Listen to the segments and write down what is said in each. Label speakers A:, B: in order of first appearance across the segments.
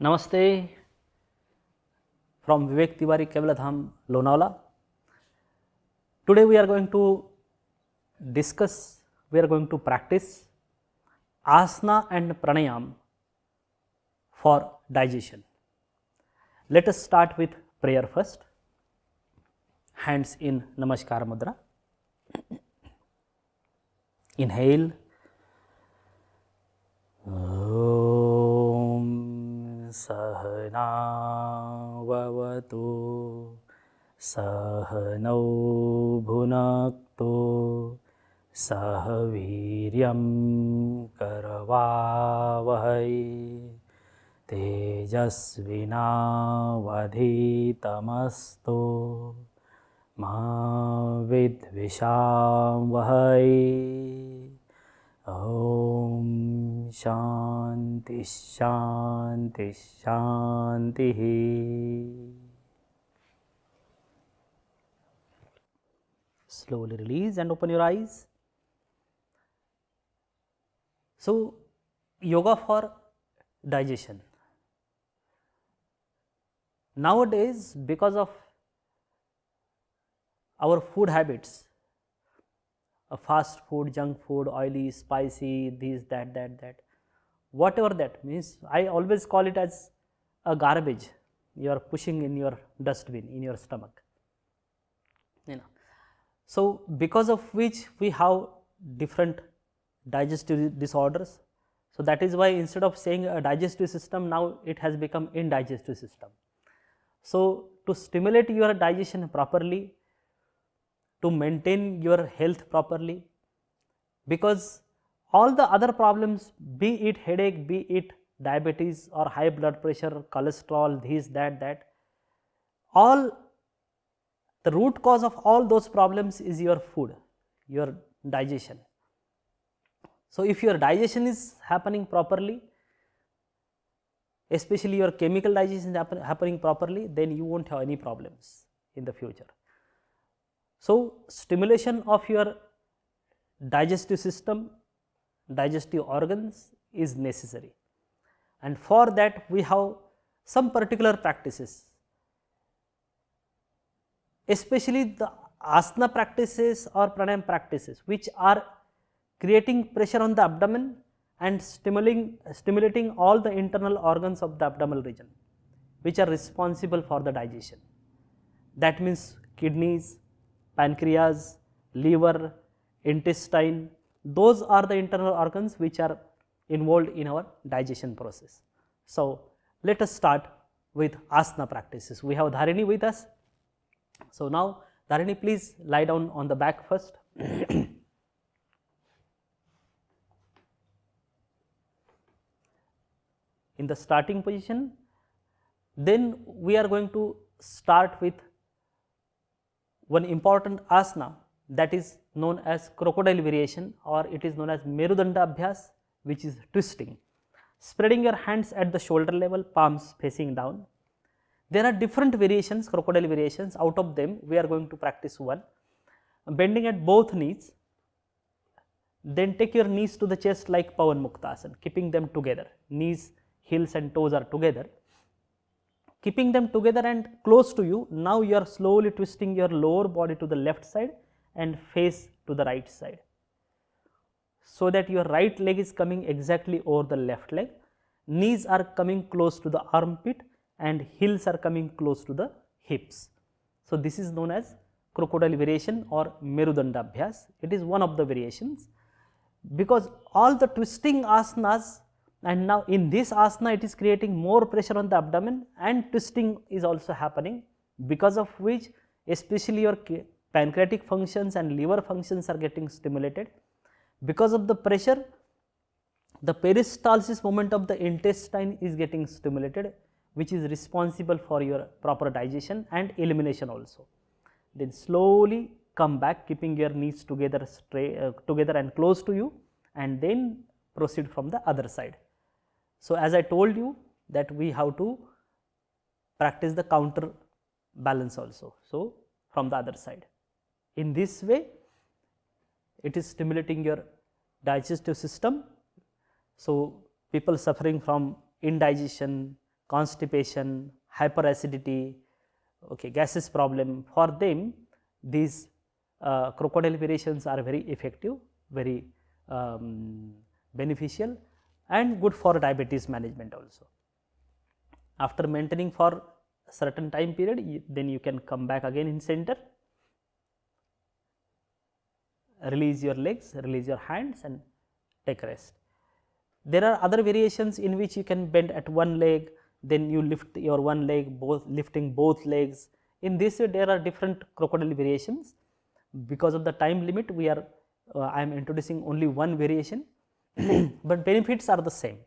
A: Namaste from Vivek Tiwari, Kaivalyadhama, Lonavala. Today we are going to discuss, we are going to practice asana and pranayam for digestion. Let us start with prayer first. Hands in Namaskar Mudra. Inhale. Sahana vavatu sahanau bhunaktu sahaviryam karavavahai tejasvinavadhitamastu ma vidvishamvahai. Om Shanti Shanti Shanti. Slowly release and open your eyes. So, yoga for digestion. Nowadays, because of our food habits, fast food, junk food, oily, spicy, this, that, whatever that means, I always call it as a garbage you are pushing in your dustbin, in your stomach. So, because of which we have different digestive disorders. So, that is why instead of saying a digestive system, now it has become indigestive system. So, to stimulate your digestion properly, to maintain your health properly, because all the other problems, be it headache, be it diabetes or high blood pressure, cholesterol, this, that, all the root cause of all those problems is your food, your digestion. So, if your digestion is happening properly, especially your chemical digestion is happening properly, then you won't have any problems in the future. So, stimulation of your digestive system, digestive organs is necessary, and for that we have some particular practices, especially the asana practices or pranayam practices, which are creating pressure on the abdomen and stimulating all the internal organs of the abdominal region, which are responsible for the digestion. That means kidneys, pancreas, liver, intestine, those are the internal organs which are involved in our digestion process. So, let us start with asana practices. We have Dharini with us. So, now Dharini, please lie down on the back first. In the starting position, then we are going to start with one important asana, that is known as crocodile variation, or it is known as Merudanda Abhyas, which is twisting. Spreading your hands at the shoulder level, palms facing down. There are different variations, crocodile variations. Out of them, we are going to practice one. Bending at both knees, then take your knees to the chest like Pavan Muktasana, keeping them together. Knees, heels and toes are together. Keeping them together and close to you, now you are slowly twisting your lower body to the left side and face to the right side, so that your right leg is coming exactly over the left leg, knees are coming close to the armpit and heels are coming close to the hips. So, this is known as crocodile variation or Merudanda Abhyas. It is one of the variations, because all the twisting asanas, and now in this asana it is creating more pressure on the abdomen and twisting is also happening, because of which especially your pancreatic functions and liver functions are getting stimulated. Because of the pressure, the peristalsis movement of the intestine is getting stimulated, which is responsible for your proper digestion and elimination also. Then slowly come back, keeping your knees together together and close to you, and then proceed from the other side. So, as I told you that we have to practice the counter balance also. So, from the other side. In this way, it is stimulating your digestive system. So, people suffering from indigestion, constipation, hyperacidity, okay, gases problem, for them these crocodile variations are very effective, very beneficial and good for diabetes management also. After maintaining for certain time period, then you can come back again in center, release your legs, release your hands and take rest. There are other variations in which you can bend at one leg, then you lift your one leg, lifting both legs. In this way there are different crocodile variations. Because of the time limit, I am introducing only one variation, but benefits are the same.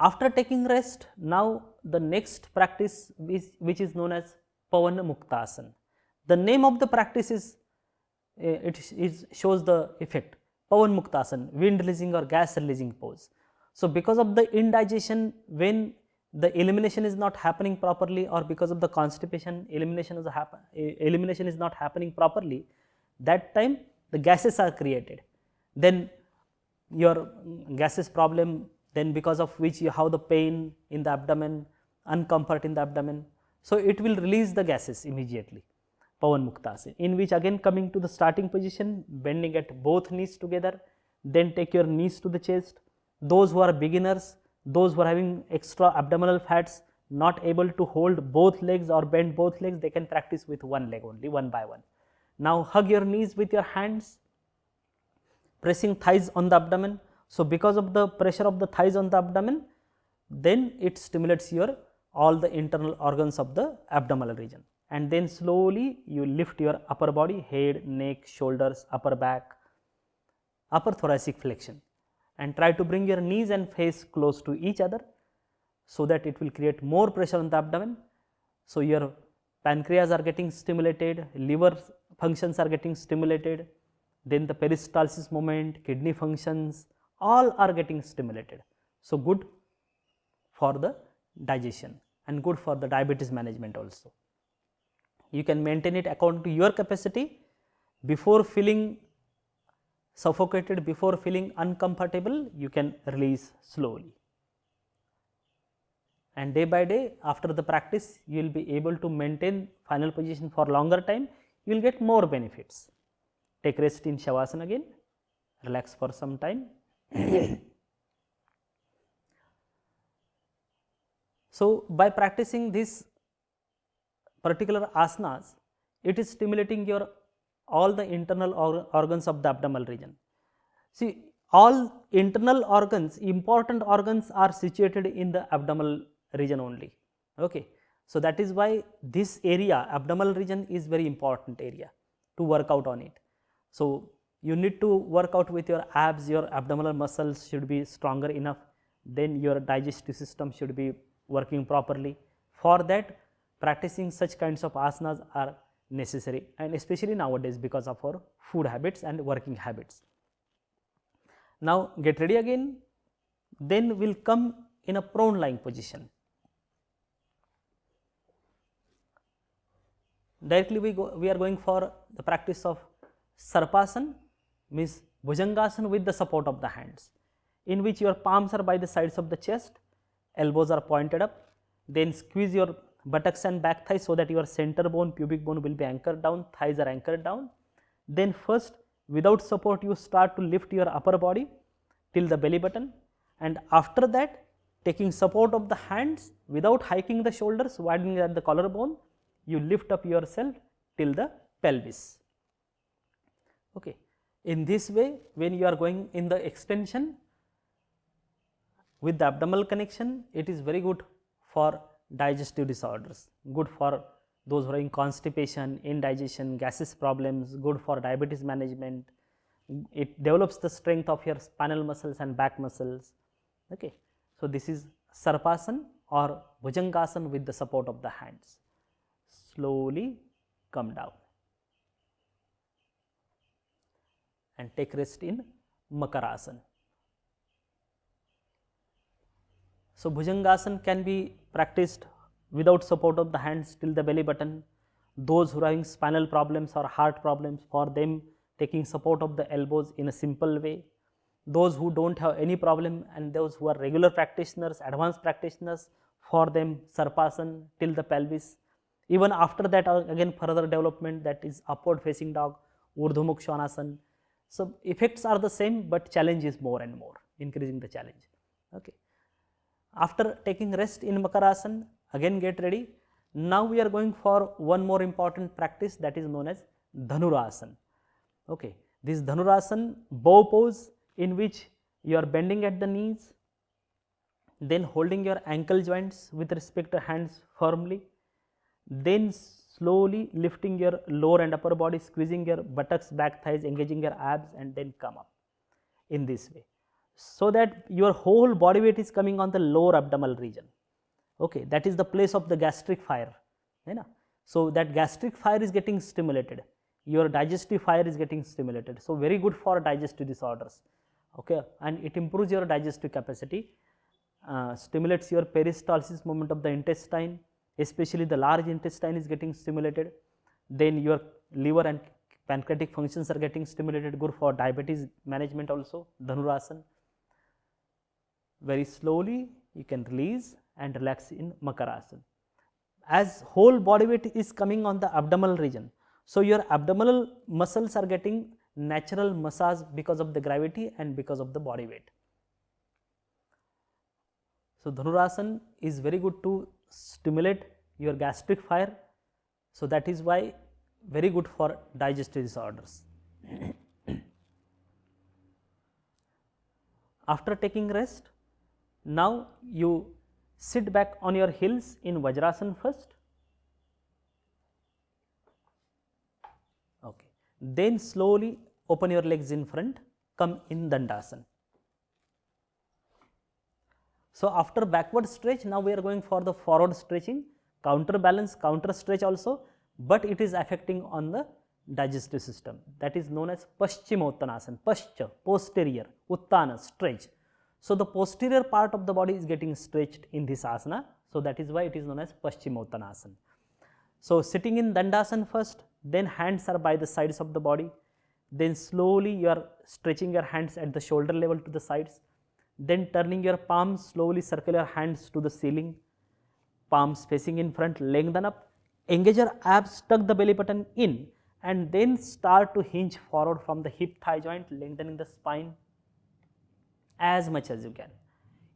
A: After taking rest, now the next practice which is known as Pavan Muktasana. The name of the practice is shows the effect. Pavan Muktasana, wind releasing or gas releasing pose. So because of the indigestion, when the elimination is not happening properly, or because of the constipation, elimination is not happening properly, that time the gases are created. Then your gases problem, then because of which you have the pain in the abdomen, uncomfort in the abdomen. So it will release the gases immediately. Pavan Muktasana, in which again coming to the starting position, bending at both knees together, then take your knees to the chest. Those who are beginners, those who are having extra abdominal fats, not able to hold both legs or bend both legs, they can practice with one leg only, one by one. Now hug your knees with your hands, pressing thighs on the abdomen. So because of the pressure of the thighs on the abdomen, then it stimulates all the internal organs of the abdominal region. And then slowly you lift your upper body, head, neck, shoulders, upper back, upper thoracic flexion, and try to bring your knees and face close to each other, so that it will create more pressure on the abdomen. So your pancreas are getting stimulated, liver functions are getting stimulated, then the peristalsis movement, kidney functions, all are getting stimulated. So good for the digestion and good for the diabetes management also. You can maintain it according to your capacity. Before feeling suffocated, before feeling uncomfortable, you can release slowly. And day by day, after the practice, you will be able to maintain final position for longer time, you will get more benefits. Take rest in Shavasana again, relax for some time. So by practicing this particular asanas, it is stimulating all the internal organs of the abdominal region. See, all internal organs, important organs are situated in the abdominal region only. Okay. So that is why this area, abdominal region, is very important area to work out on it. So you need to work out with your abs, your abdominal muscles should be stronger enough, then your digestive system should be working properly. For that, practicing such kinds of asanas are necessary, and especially nowadays because of our food habits and working habits. Now get ready again, then we will come in a prone lying position. Directly we are going for the practice of Sarpasana, means Bhujangasana with the support of the hands, in which your palms are by the sides of the chest, elbows are pointed up, then squeeze your buttocks and back thighs so that your center bone, pubic bone will be anchored down, thighs are anchored down. Then first, without support, you start to lift your upper body till the belly button, and after that, taking support of the hands without hiking the shoulders, widening at the collarbone, you lift up yourself till the pelvis. Okay. In this way, when you are going in the extension with the abdominal connection, it is very good for digestive disorders, good for those who are in constipation, indigestion, gases problems, good for diabetes management. It develops the strength of your spinal muscles and back muscles. Okay. So this is Sarpasana or Bhujangasana with the support of the hands. Slowly come down and take rest in Makarasana. So Bhujangasana can be practiced without support of the hands till the belly button. Those who are having spinal problems or heart problems, for them taking support of the elbows in a simple way. those who don't have any problem and those who are regular practitioners, advanced practitioners, for them Sarpasana till the pelvis. Even after that again further development, that is upward facing dog, Urdhva Svanasana. So effects are the same, but challenge is more and more, increasing the challenge. Okay. After taking rest in Makarasana, again get ready. Now we are going for one more important practice, that is known as Dhanurasana. Okay. This Dhanurasana, bow pose, in which you are bending at the knees, then holding your ankle joints with respect to hands firmly, then slowly lifting your lower and upper body, squeezing your buttocks, back thighs, engaging your abs, and then come up in this way, so that your whole body weight is coming on the lower abdominal region. Okay, that is the place of the gastric fire. So that gastric fire is getting stimulated, your digestive fire is getting stimulated. So very good for digestive disorders. Okay, and it improves your digestive capacity, stimulates your peristalsis movement of the intestine, especially the large intestine is getting stimulated. Then your liver and pancreatic functions are getting stimulated, good for diabetes management also. Dhanurasana. Very slowly you can release and relax in Makarasana. As whole body weight is coming on the abdominal region, so your abdominal muscles are getting natural massage because of the gravity and because of the body weight. So Dhanurasana is very good to stimulate your gastric fire, so that is why very good for digestive disorders. After taking rest, now you sit back on your heels in Vajrasana first. Okay. Then slowly open your legs in front, come in Dandasana. So after backward stretch, now we are going for the forward stretching, counterbalance, counter stretch also, but it is affecting on the digestive system. That is known as Paschimottanasana, Pascha, posterior, Uttana, stretch. So the posterior part of the body is getting stretched in this asana, so that is why it is known as Paschimottanasana. So sitting in Dandasana first, then hands are by the sides of the body, then slowly you are stretching your hands at the shoulder level to the sides, then turning your palms, slowly circle your hands to the ceiling, palms facing in front, lengthen up, engage your abs, tuck the belly button in, and then start to hinge forward from the hip thigh joint, lengthening the spine as much as you can.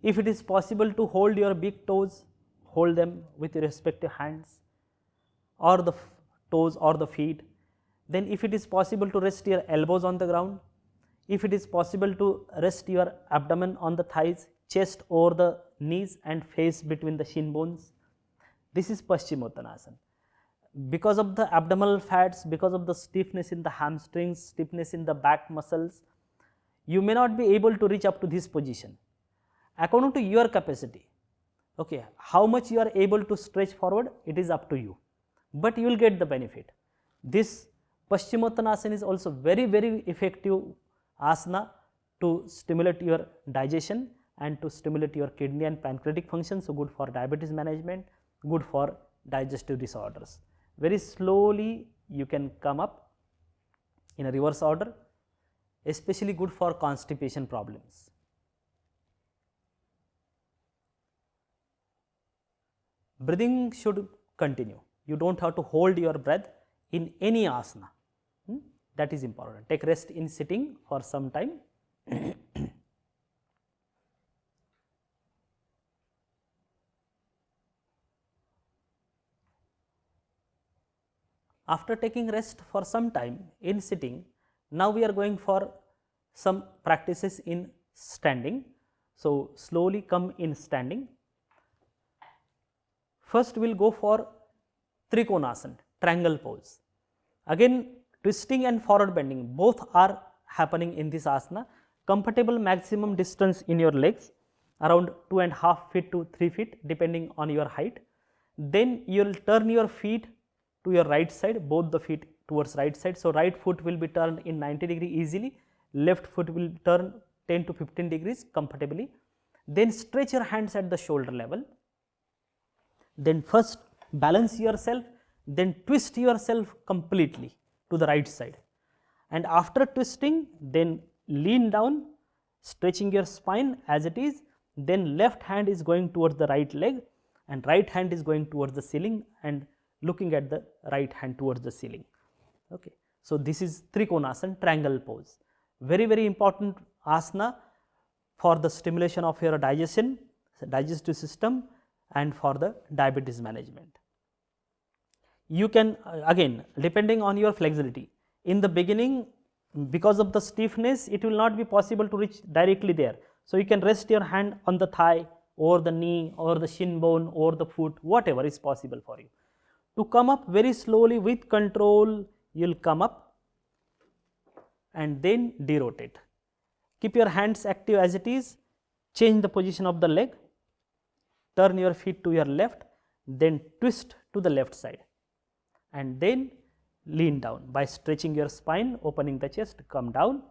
A: If it is possible to hold your big toes, hold them with your respective hands, or the toes or the feet. Then if it is possible to rest your elbows on the ground, if it is possible to rest your abdomen on the thighs, chest over the knees and face between the shin bones. This is Paschimottanasana. Because of the abdominal fats, because of the stiffness in the hamstrings, stiffness in the back muscles, you may not be able to reach up to this position. According to your capacity, okay, how much you are able to stretch forward, it is up to you, but you will get the benefit. This Paschimottanasana is also very, very effective asana to stimulate your digestion and to stimulate your kidney and pancreatic function. So good for diabetes management, good for digestive disorders. Very slowly you can come up in a reverse order, especially good for constipation problems. Breathing should continue. You don't have to hold your breath in any asana. That is important. Take rest in sitting for some time. After taking rest for some time in sitting, now we are going for some practices in standing. So slowly come in standing. First we will go for Trikonasana, triangle pose. Again, twisting and forward bending both are happening in this asana. Comfortable maximum distance in your legs, around 2.5 feet to 3 feet depending on your height. Then you will turn your feet to your right side, both the feet towards right side. So right foot will be turned in 90 degree easily, left foot will turn 10 to 15 degrees comfortably. Then stretch your hands at the shoulder level. Then first balance yourself, then twist yourself completely to the right side, and after twisting then lean down stretching your spine as it is, then left hand is going towards the right leg and right hand is going towards the ceiling and looking at the right hand towards the ceiling. Okay. So, this is Trikonasana, triangle pose, very very important asana for the stimulation of your digestive system and for the diabetes management. You can again, depending on your flexibility, in the beginning because of the stiffness it will not be possible to reach directly there. So, you can rest your hand on the thigh or the knee or the shin bone or the foot, whatever is possible for you. To come up very slowly with control, you will come up and then derotate. Keep your hands active as it is, change the position of the leg, turn your feet to your left, then twist to the left side and then lean down by stretching your spine, opening the chest, come down,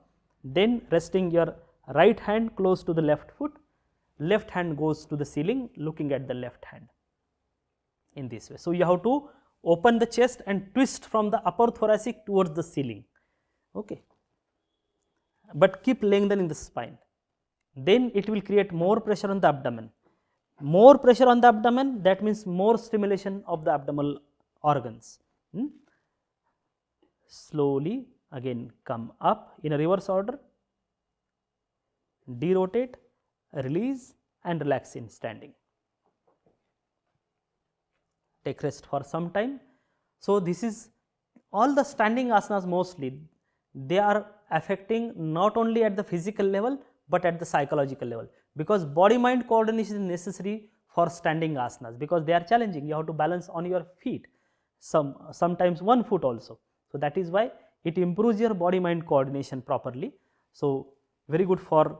A: then resting your right hand close to the left foot, left hand goes to the ceiling looking at the left hand in this way. So, you have to open the chest and twist from the upper thoracic towards the ceiling, okay, but keep lengthening the spine. Then it will create more pressure on the abdomen. More pressure on the abdomen, that means more stimulation of the abdominal organs. Slowly again come up in a reverse order, derotate, release and relax in standing. Take rest for some time. So, this is all the standing asanas mostly, they are affecting not only at the physical level, but at the psychological level, because body mind coordination is necessary for standing asanas, because they are challenging. You have to balance on your feet, sometimes one foot also. So, that is why it improves your body mind coordination properly. So, very good for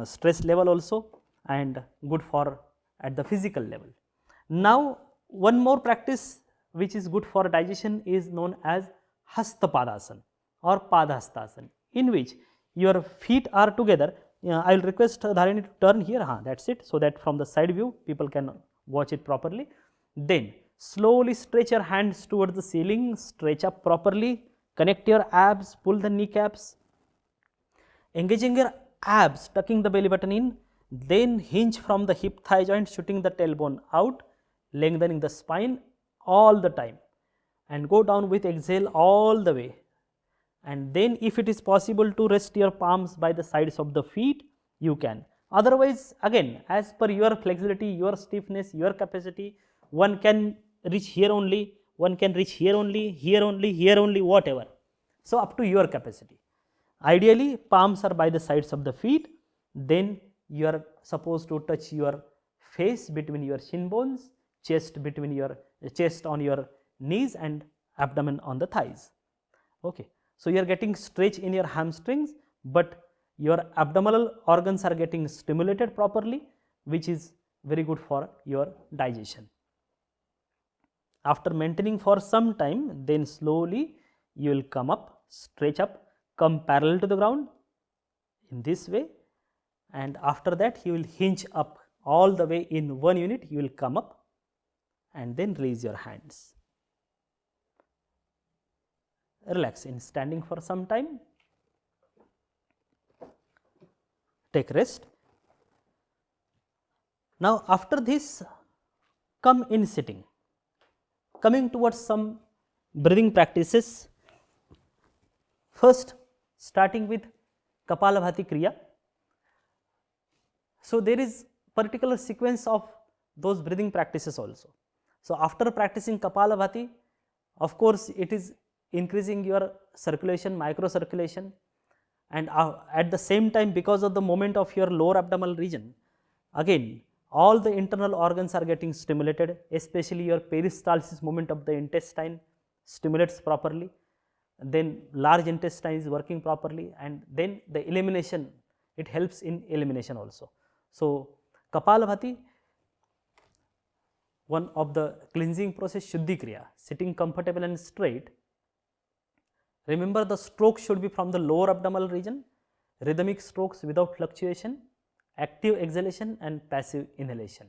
A: stress level also and good for at the physical level. Now, one more practice which is good for digestion is known as Hastapadasana or Padhastasana, in which your feet are together. I will request Dharini to turn here, that is it, so that from the side view people can watch it properly. Then slowly stretch your hands towards the ceiling, stretch up properly, connect your abs, pull the kneecaps, engaging your abs, tucking the belly button in, then hinge from the hip thigh joint, shooting the tailbone out, lengthening the spine all the time and go down with exhale all the way. And then if it is possible to rest your palms by the sides of the feet, you can. Otherwise, again, as per your flexibility, your stiffness, your capacity, one can reach here only, one can reach here only, here only, here only, whatever. So, up to your capacity. Ideally, palms are by the sides of the feet, then you are supposed to touch your face between your shin bones, chest between your chest on your knees and abdomen on the thighs. Okay. So, you are getting stretch in your hamstrings, but your abdominal organs are getting stimulated properly, which is very good for your digestion. After maintaining for some time, then slowly you will come up, stretch up, come parallel to the ground in this way, and after that you will hinge up all the way in one unit. You will come up and then raise your hands. Relax in standing for some time, take rest. Now, after this, come in sitting, coming towards some breathing practices. First, starting with Kapalabhati Kriya. So, there is particular sequence of those breathing practices also. So, after practicing Kapalabhati, of course, it is increasing your circulation, microcirculation, and at the same time, because of the movement of your lower abdominal region, again all the internal organs are getting stimulated, especially your peristalsis movement of the intestine stimulates properly, then large intestine is working properly, and then the elimination, it helps in elimination also. So, Kapalabhati, one of the cleansing process, Shuddhi Kriya, sitting comfortable and straight. Remember, the stroke should be from the lower abdominal region, rhythmic strokes without fluctuation, active exhalation and passive inhalation.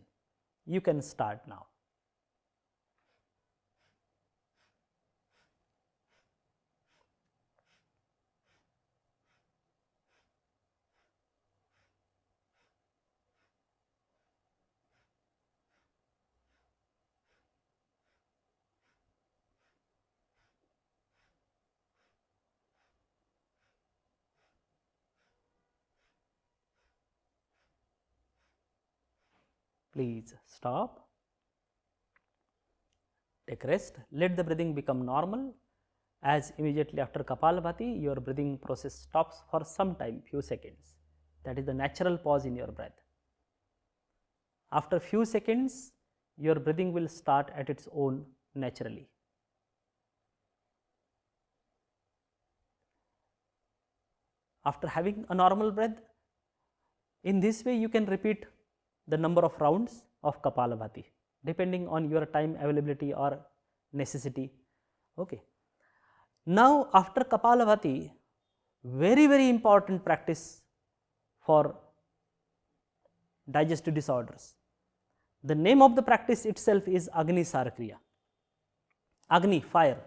A: You can start now. Please stop, take rest, let the breathing become normal. As immediately after Kapalabhati, your breathing process stops for some time, few seconds. That is the natural pause in your breath. After few seconds, your breathing will start at its own naturally. After having a normal breath, in this way you can repeat the number of rounds of Kapalabhati depending on your time availability or necessity. Okay. Now, after Kapalabhati, very important practice for digestive disorders. The name of the practice itself is Agni Sarkriya. Agni, fire.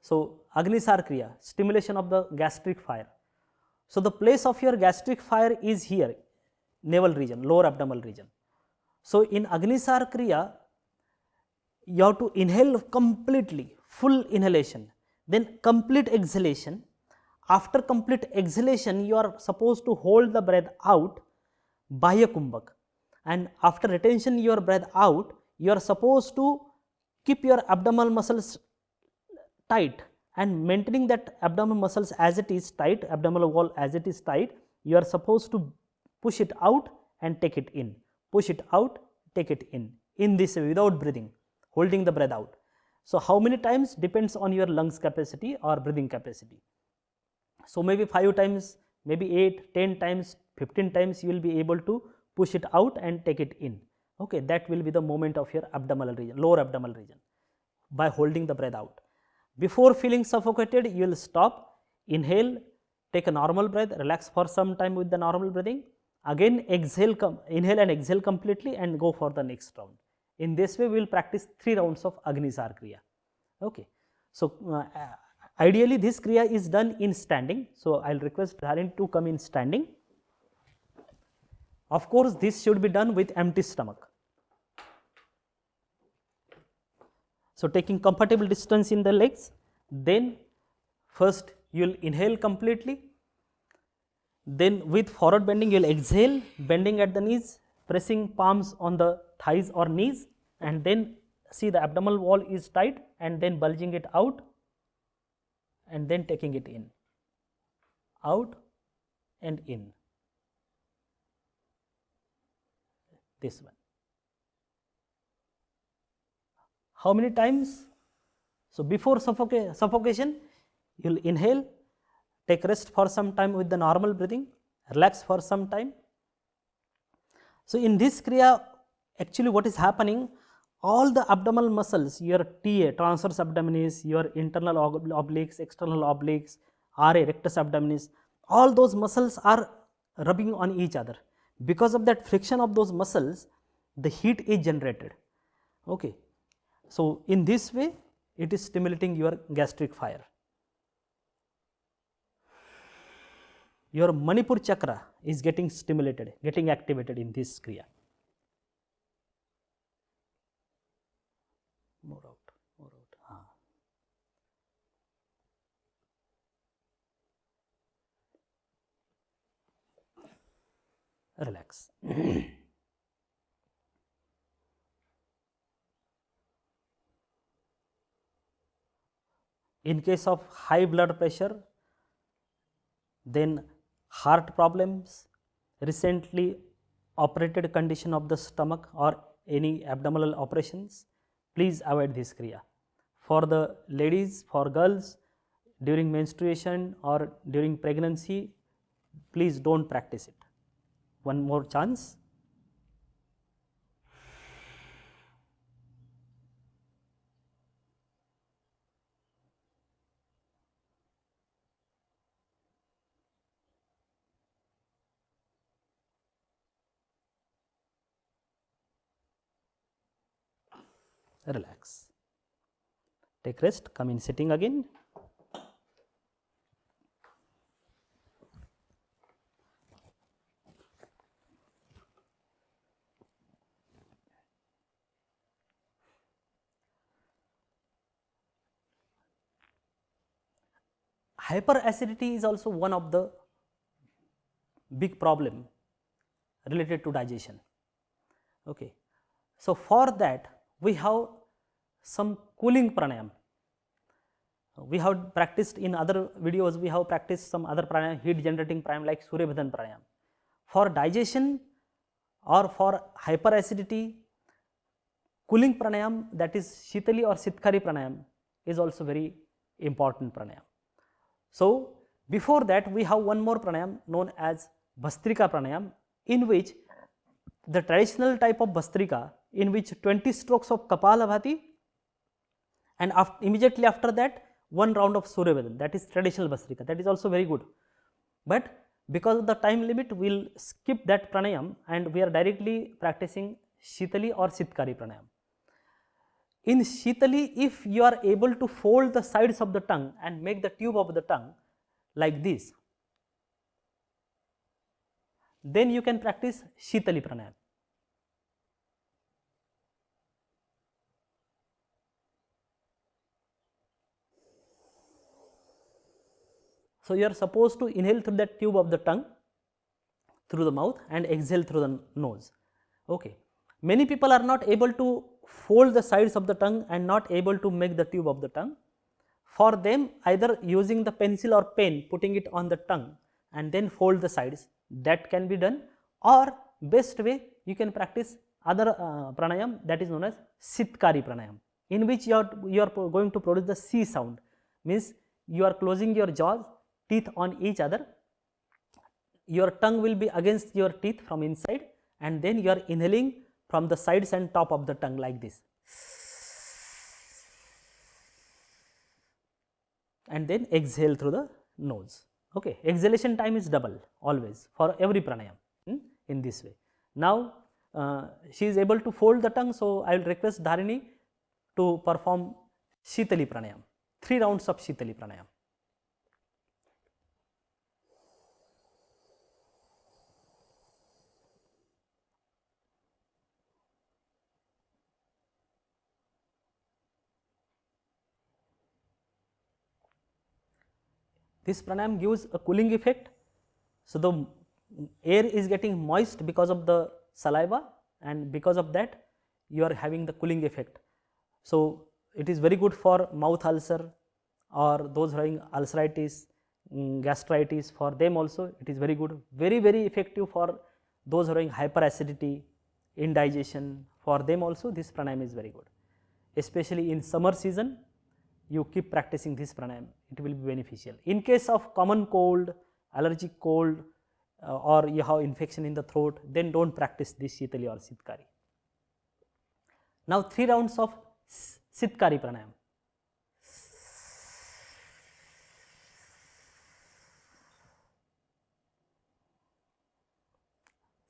A: So, Agni Sarkriya, stimulation of the gastric fire. So, the place of your gastric fire is here, navel region, lower abdominal region. So, in Agni Sarkriya, you have to inhale completely, full inhalation, then complete exhalation. After complete exhalation, you are supposed to hold the breath out, Bahya Kumbhak, and after retention your breath out, you are supposed to keep your abdominal muscles tight and maintaining that abdominal muscles as it is tight, abdominal wall as it is tight, you are supposed to push it out and take it in, push it out, take it in this way without breathing, holding the breath out. So, how many times depends on your lungs capacity or breathing capacity. So, maybe 5 times, maybe 8, 10 times, 15 times you will be able to push it out and take it in. Okay, that will be the movement of your abdominal region, lower abdominal region, by holding the breath out. Before feeling suffocated, you will stop, inhale, take a normal breath, relax for some time with the normal breathing, again exhale, inhale and exhale completely and go for the next round. In this way, we will practice 3 rounds of Agni Sarkriya. Okay. So, ideally this Kriya is done in standing. So, I will request Dharin to come in standing. Of course, this should be done with empty stomach. So, taking comfortable distance in the legs, then first you will inhale completely, then with forward bending you will exhale, bending at the knees, pressing palms on the thighs or knees, and then see the abdominal wall is tight and then bulging it out and then taking it in, out and in, this one. How many times? So, before suffocation, you will inhale, take rest for some time with the normal breathing, relax for some time. So, in this Kriya, actually what is happening, all the abdominal muscles, your TA, transverse abdominis, your internal obliques, external obliques, RA, rectus abdominis, all those muscles are rubbing on each other. Because of that friction of those muscles, the heat is generated. Okay. So, in this way, it is stimulating your gastric fire. Your Manipur chakra is getting stimulated, getting activated in this Kriya. More out, more out. Relax. In case of high blood pressure, then heart problems, recently operated condition of the stomach or any abdominal operations, please avoid this Kriya. For the ladies, for girls, during menstruation or during pregnancy, please do not practice it. One more chance. Relax. Take rest, come in sitting again. Hyperacidity is also one of the big problem related to digestion. Okay. So, for that we have some cooling pranayam. We have practiced in other videos, we have practiced some other pranayam, heat generating pranayam like Surya Bhadan pranayam. For digestion or for hyperacidity, cooling pranayam, that is Shitali or Sitkari pranayam, is also very important pranayam. So, before that we have one more pranayam known as Bhastrika pranayam, in which the traditional type of Bhastrika, in which 20 strokes of Kapalabhati and immediately after that one round of Surya Bhadan, that is traditional Bhastrika, that is also very good. But because of the time limit, we will skip that pranayam and we are directly practicing Shitali or Sitkari pranayam. In Shitali, if you are able to fold the sides of the tongue and make the tube of the tongue like this, then you can practice Shitali pranayam. So, you are supposed to inhale through that tube of the tongue through the mouth and exhale through the nose. Okay. Many people are not able to fold the sides of the tongue and not able to make the tube of the tongue. For them, either using the pencil or pen, putting it on the tongue and then fold the sides, that can be done, or best way you can practice other pranayam, that is known as Sitkari pranayam, in which you are going to produce the C sound, means you are closing your jaws, teeth on each other, your tongue will be against your teeth from inside, and then you are inhaling from the sides and top of the tongue like this, and then exhale through the nose. Okay. Exhalation time is double always for every pranayam in this way. Now, she is able to fold the tongue, so I will request Dharini to perform Shitali pranayam, 3 rounds of Shitali pranayam. This pranayam gives a cooling effect. So, the air is getting moist because of the saliva, and because of that you are having the cooling effect. So, it is very good for mouth ulcer or those having ulceritis, gastritis, for them also it is very good, very effective for those having hyperacidity, indigestion, for them also this pranayam is very good. Especially in summer season, you keep practicing this pranayam, it will be beneficial. In case of common cold, allergic cold, or you have infection in the throat, then do not practice this Shitali or Sitkari. Now, 3 rounds of Sitkari pranayam.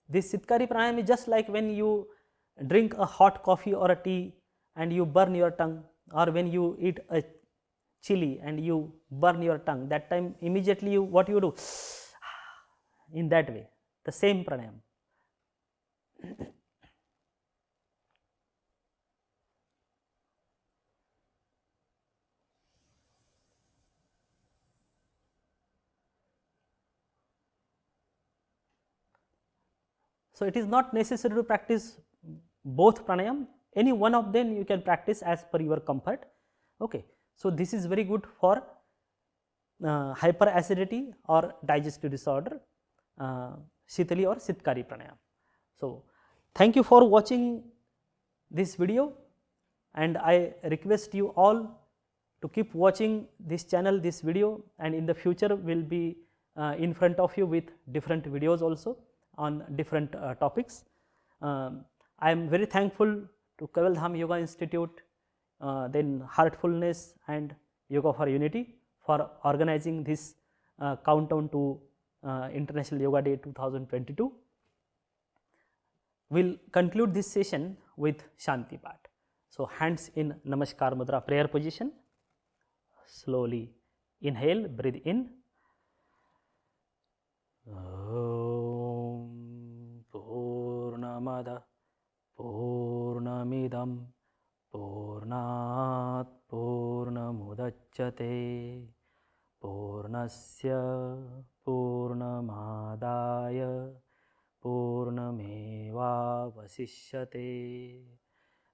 A: This Sitkari pranayam is just like when you drink a hot coffee or a tea and you burn your tongue, or when you eat a chili and you burn your tongue, that time immediately you, what you do, in that way, the same pranayam. So, it is not necessary to practice both pranayam, any one of them you can practice as per your comfort. Okay. So, this is very good for hyperacidity or digestive disorder, Shitali or Sitkari pranayam. So, thank you for watching this video, and I request you all to keep watching this channel, this video, and in the future we will be in front of you with different videos also on different topics. I am very thankful to Kaivalyadhama Yoga Institute, then Heartfulness and Yoga4unity for organizing this countdown to International Yoga Day 2022. We will conclude this session with Shanti Path. So, hands in Namaskar Mudra, prayer position. Slowly inhale, breathe in. Om Purnamada Purnamidam Purnat Purnamudachyate Purnasya Purnamadaya Purnameva Vasishyate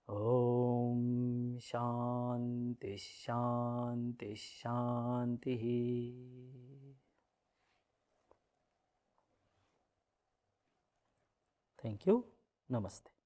A: Om Shanti Shanti Shanti. Thank you. Namaste.